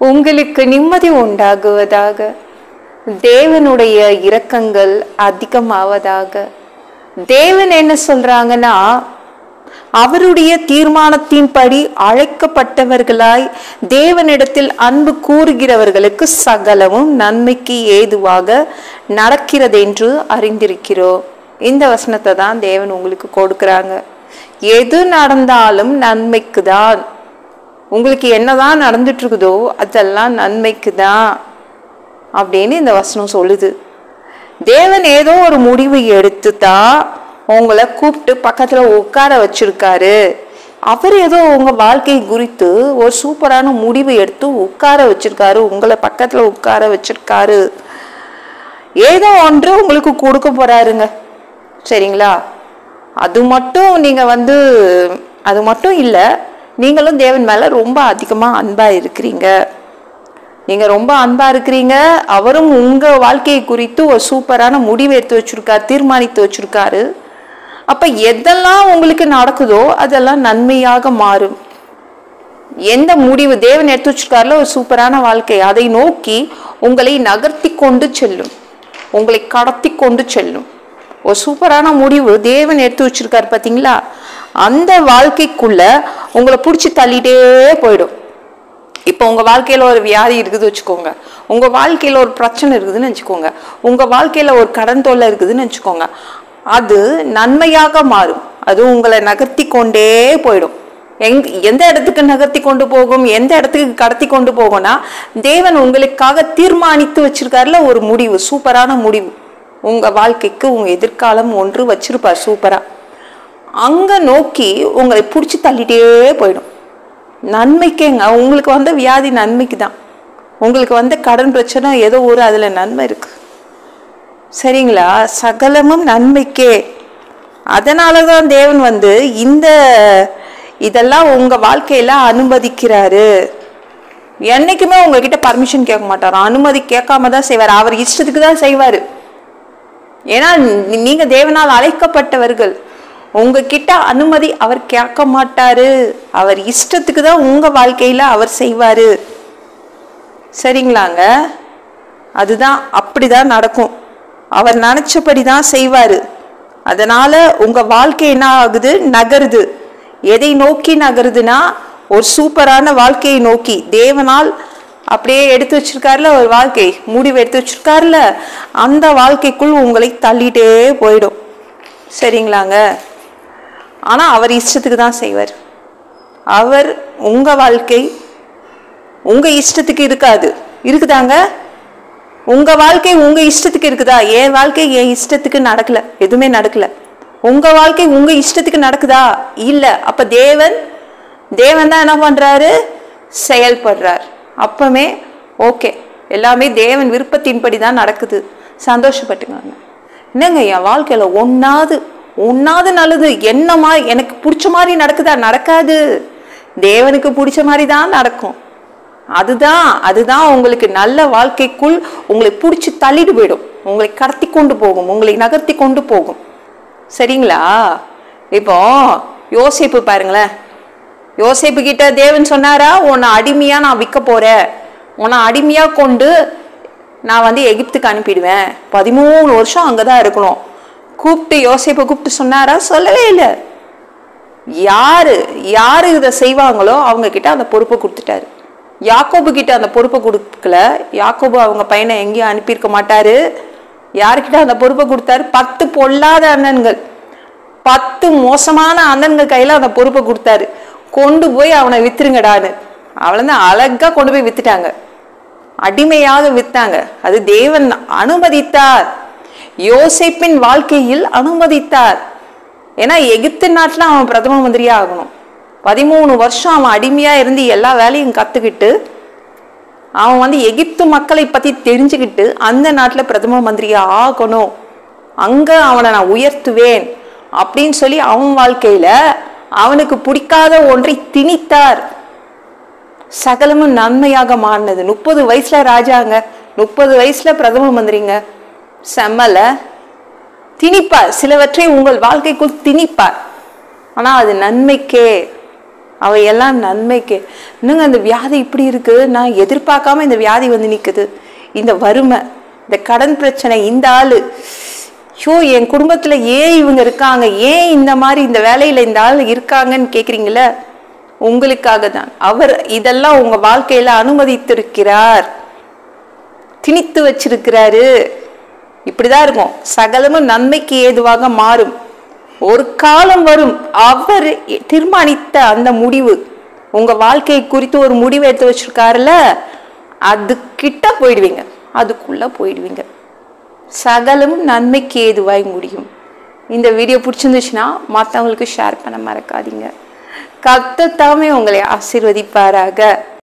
உங்களுக்கு நிம்மதி உண்டாகுவதாக. தேவனுடைய இரக்கங்கள் அதிகமாவதாக. தேவன் என்ன சொல்றாங்கன்னா, அவருடைய தீர்மானத்தின்படி அழைக்கப்பட்டவர்களாய் தேவனிடத்தில் அன்பு கூறுகிறவர்களுக்கு சகலமும் நன்மைக்கு ஏதுவாக நடக்கிறது என்று அறிந்திருக்கிறோம். இந்த வசனத்தை தான் தேவன் உங்களுக்கு கொடுக்குறாங்க. எது நடந்தாலும் நன்மைக்கு தான். உங்களுக்கு என்னதான் நடந்துட்டு இருக்குதோ அதெல்லாம் நன்மைக்கு தான் அப்படின்னு இந்த வசனம் சொல்லுது. தேவன் ஏதோ ஒரு முடிவு எடுத்து தான் உங்களை கூப்பிட்டு பக்கத்துல உட்கார வச்சிருக்காரு. அவர் ஏதோ உங்க வாழ்க்கை குறித்து ஒரு சூப்பரான முடிவு எடுத்து உட்கார வச்சிருக்காரு, உங்களை பக்கத்துல உட்கார வச்சிருக்காரு. ஏதோ ஒன்று உங்களுக்கு கொடுக்க போறாருங்க. சரிங்களா? அது மட்டும் நீங்க அது மட்டும் இல்லை, நீங்களும் தேவன் மேல ரொம்ப அதிகமா அன்பா இருக்கிறீங்க. நீங்க ரொம்ப அன்பா இருக்கிறீங்க. அவரும் உங்க வாழ்க்கையை குறித்து ஒரு சூப்பரான முடிவு எடுத்து வச்சிருக்காரு, தீர்மானித்து வச்சிருக்காரு. அப்ப எதெல்லாம் உங்களுக்கு நடக்குதோ அதெல்லாம் நன்மையாக மாறும். எந்த முடிவு தேவன் எடுத்து வச்சிருக்காருல ஒரு சூப்பரான வாழ்க்கை, அதை நோக்கி உங்களை நகர்த்தி கொண்டு செல்லும், உங்களை கடத்தி கொண்டு செல்லும். ஒரு சூப்பரான முடிவு தேவன் எடுத்து வச்சிருக்காரு பாத்தீங்களா? அந்த வாழ்க்கைக்குள்ள உங்களை பிடிச்சி தள்ளிட்டே போயிடும். இப்போ உங்க வாழ்க்கையில ஒரு வியாதி இருக்குது வச்சுக்கோங்க, உங்க வாழ்க்கையில ஒரு பிரச்சனை இருக்குதுன்னு வச்சுக்கோங்க, உங்க வாழ்க்கையில ஒரு கடன் தொல்லை இருக்குதுன்னு வச்சுக்கோங்க, அது நன்மையாக மாறும். அது உங்களை நகர்த்தி கொண்டே போயிடும். எந்த இடத்துக்கு நகர்த்தி கொண்டு போகும், எந்த இடத்துக்கு கடத்தி கொண்டு போகும்னா, தேவன் உங்களுக்காக தீர்மானித்து வச்சிருக்காருல ஒரு முடிவு, சூப்பரான முடிவு. உங்க வாழ்க்கைக்கு உங்க எதிர்காலம் ஒன்று வச்சிருப்பார் சூப்பரா. அங்க நோக்கி உங்களை பிடிச்சி தள்ளிட்டே போயிடும். நன்மைக்கேங்க. உங்களுக்கு வந்த வியாதி நன்மைக்கு தான். உங்களுக்கு வந்த கடன் பிரச்சனை ஏதோ ஒரு அதுல நன்மை இருக்கு. சரிங்களா? சகலமும் நன்மைக்கே. அதனாலதான் தேவன் இதெல்லாம் உங்க வாழ்க்கையில அனுமதிக்கிறாரு. என்னைக்குமே உங்ககிட்ட பர்மிஷன் கேட்க மாட்டாரு, அனுமதி கேட்காம தான் செய்வாரு. அவர் இஷ்டத்துக்கு தான் செய்வாரு. ஏன்னா நீங்க தேவனால் அழைக்கப்பட்டவர்கள். உங்ககிட்ட அனுமதி அவர் கேட்க மாட்டாரு. அவர் இஷ்டத்துக்கு தான் உங்க வாழ்க்கையில அவர் செய்வாரு. சரிங்களாங்க? அதுதான், அப்படிதான் நடக்கும். அவர் நினைச்சபடிதான் செய்வாரு. அதனால உங்க வாழ்க்கை என்ன ஆகுது? நகருது. எதை நோக்கி நகருதுன்னா, ஒரு சூப்பரான வாழ்க்கையை நோக்கி. தேவனால் அப்படியே எடுத்து வச்சிருக்காருல ஒரு வாழ்க்கை, முடிவு எடுத்து வச்சிருக்காருல, அந்த வாழ்க்கைக்குள் உங்களை தள்ளிட்டே போயிடும். சரிங்களாங்க? ஆனா அவர் இஷ்டத்துக்கு தான் செய்வார். அவர் உங்க வாழ்க்கை உங்க இஷ்டத்துக்கு இருக்காது. இருக்குதாங்க? உங்க வாழ்க்கை உங்க இஷ்டத்துக்கு இருக்குதா? என் வாழ்க்கை என் இஷ்டத்துக்கு நடக்கல, எதுவுமே நடக்கல. உங்க வாழ்க்கை உங்க இஷ்டத்துக்கு நடக்குதா? இல்ல. அப்ப தேவன் தான் என்ன பண்றாரு? செயல்படுறார். அப்பமே ஓகே, எல்லாமே தேவன் விருப்பத்தின்படி தான் நடக்குது. சந்தோஷப்பட்டுங்க. என்னங்க என் வாழ்க்கையில ஒன்னாவது நல்லது என்னமா எனக்கு பிடிச்ச மாதிரி நடக்குதா? நடக்காது. தேவனுக்கு பிடிச்ச மாதிரி தான் நடக்கும். அதுதான் உங்களுக்கு நல்ல வாழ்க்கைக்குள் உங்களை பிடிச்சி தள்ளிட்டு போயிடும், உங்களை கடத்தி கொண்டு போகும், உங்களை நகர்த்தி கொண்டு போகும். சரிங்களா? இப்போ யோசேப்பு பாருங்களேன். யோசேப்பு கிட்ட தேவன் சொன்னாரா, உன்னை அடிமையா நான் விற்க போறேன், உன்னை அடிமையா கொண்டு நான் எகிப்துக்கு அனுப்பிடுவேன், 13 வருஷம் அங்கதான் இருக்கணும். யோசேப்பை கூப்பிட்டு சொன்னாரா? சொல்லவே இல்லை. யாரு இதை செய்வாங்களோ அவங்க கிட்ட அந்த பொறுப்பை கொடுத்துட்டாரு. யாக்கோபு கிட்ட அந்த பொறுப்பை கொடுக்கல. யாக்கோபு அவங்க பையனை எங்கேயும் அனுப்பியிருக்க மாட்டாரு. யாருக்கிட்ட அந்த பொறுப்பை கொடுத்தாரு? 10 பொல்லாத அண்ணன்கள், 10 மோசமான அண்ணன்கள் கையில அந்த பொறுப்பை கொடுத்தாரு. கொண்டு போய் அவனை வித்துருங்கடான்னு. அவளை அழகா கொண்டு போய் வித்துட்டாங்க, அடிமையாக வித்தாங்க. அது தேவன் அனுமதித்தார், யோசேப்பின் வாழ்க்கையில் அனுமதித்தார். ஏன்னா எகிப்து நாட்டுல அவன் பிரதம மந்திரியா ஆகணும். 13 வருஷம் அவன் அடிமையா இருந்து எல்லா வேலையும் கத்துக்கிட்டு அவன் எகிப்து மக்களை பத்தி தெரிஞ்சுக்கிட்டு அந்த நாட்டுல பிரதம மந்திரியா ஆகணும், அங்க அவனை நான் உயர்த்துவேன் அப்படின்னு சொல்லி அவன் வாழ்க்கையில அவனுக்கு பிடிக்காத ஒன்றை திணித்தார். சகலமும் நன்மையாக மாறினது. 30 வயசுல ராஜாங்க, 30 வயசுல பிரதம மந்திரிங்க. செம்மல திணிப்பார், சிலவற்றை உங்கள் வாழ்க்கைக்குள் திணிப்பார். ஆனா அது நன்மைக்கே. அவையெல்லாம் நன்மைக்கு. இன்னுங்க அந்த வியாதி இப்படி இருக்கு, நான் எதிர்பார்க்காம இந்த வியாதி வந்து நிக்குது, இந்த வறுமை, இந்த கடன் பிரச்சனை, இந்த ஆளு, ஷோ என் குடும்பத்துல ஏன் இவங்க இருக்காங்க, ஏன் இந்த மாதிரி இந்த வேலையில இந்த ஆள் இருக்காங்கன்னு கேக்குறீங்களே, உங்களுக்காக தான். அவர் இதெல்லாம் உங்க வாழ்க்கையில அனுமதித்திருக்கிறார், திணித்து வச்சிருக்கிறாரு. இப்படிதான் இருக்கும். சகலமும் நன்மைக்கு ஏதுவாக மாறும். ஒரு காலம் வரும், அவர் தீர்மானித்த அந்த முடிவு, உங்க வாழ்க்கை குறித்து ஒரு முடிவு எடுத்து வச்சிருக்காருல, அது கிட்ட போயிடுவீங்க, அதுக்குள்ள போயிடுவீங்க. சகலமும் நன்மைக்கு ஏதுவாய் முடியும். இந்த வீடியோ பிடிச்சிருந்துச்சுன்னா மற்றவங்களுக்கு ஷேர் பண்ண மறக்காதீங்க. கர்த்தர் தாமே உங்களை ஆசீர்வதிப்பாராக.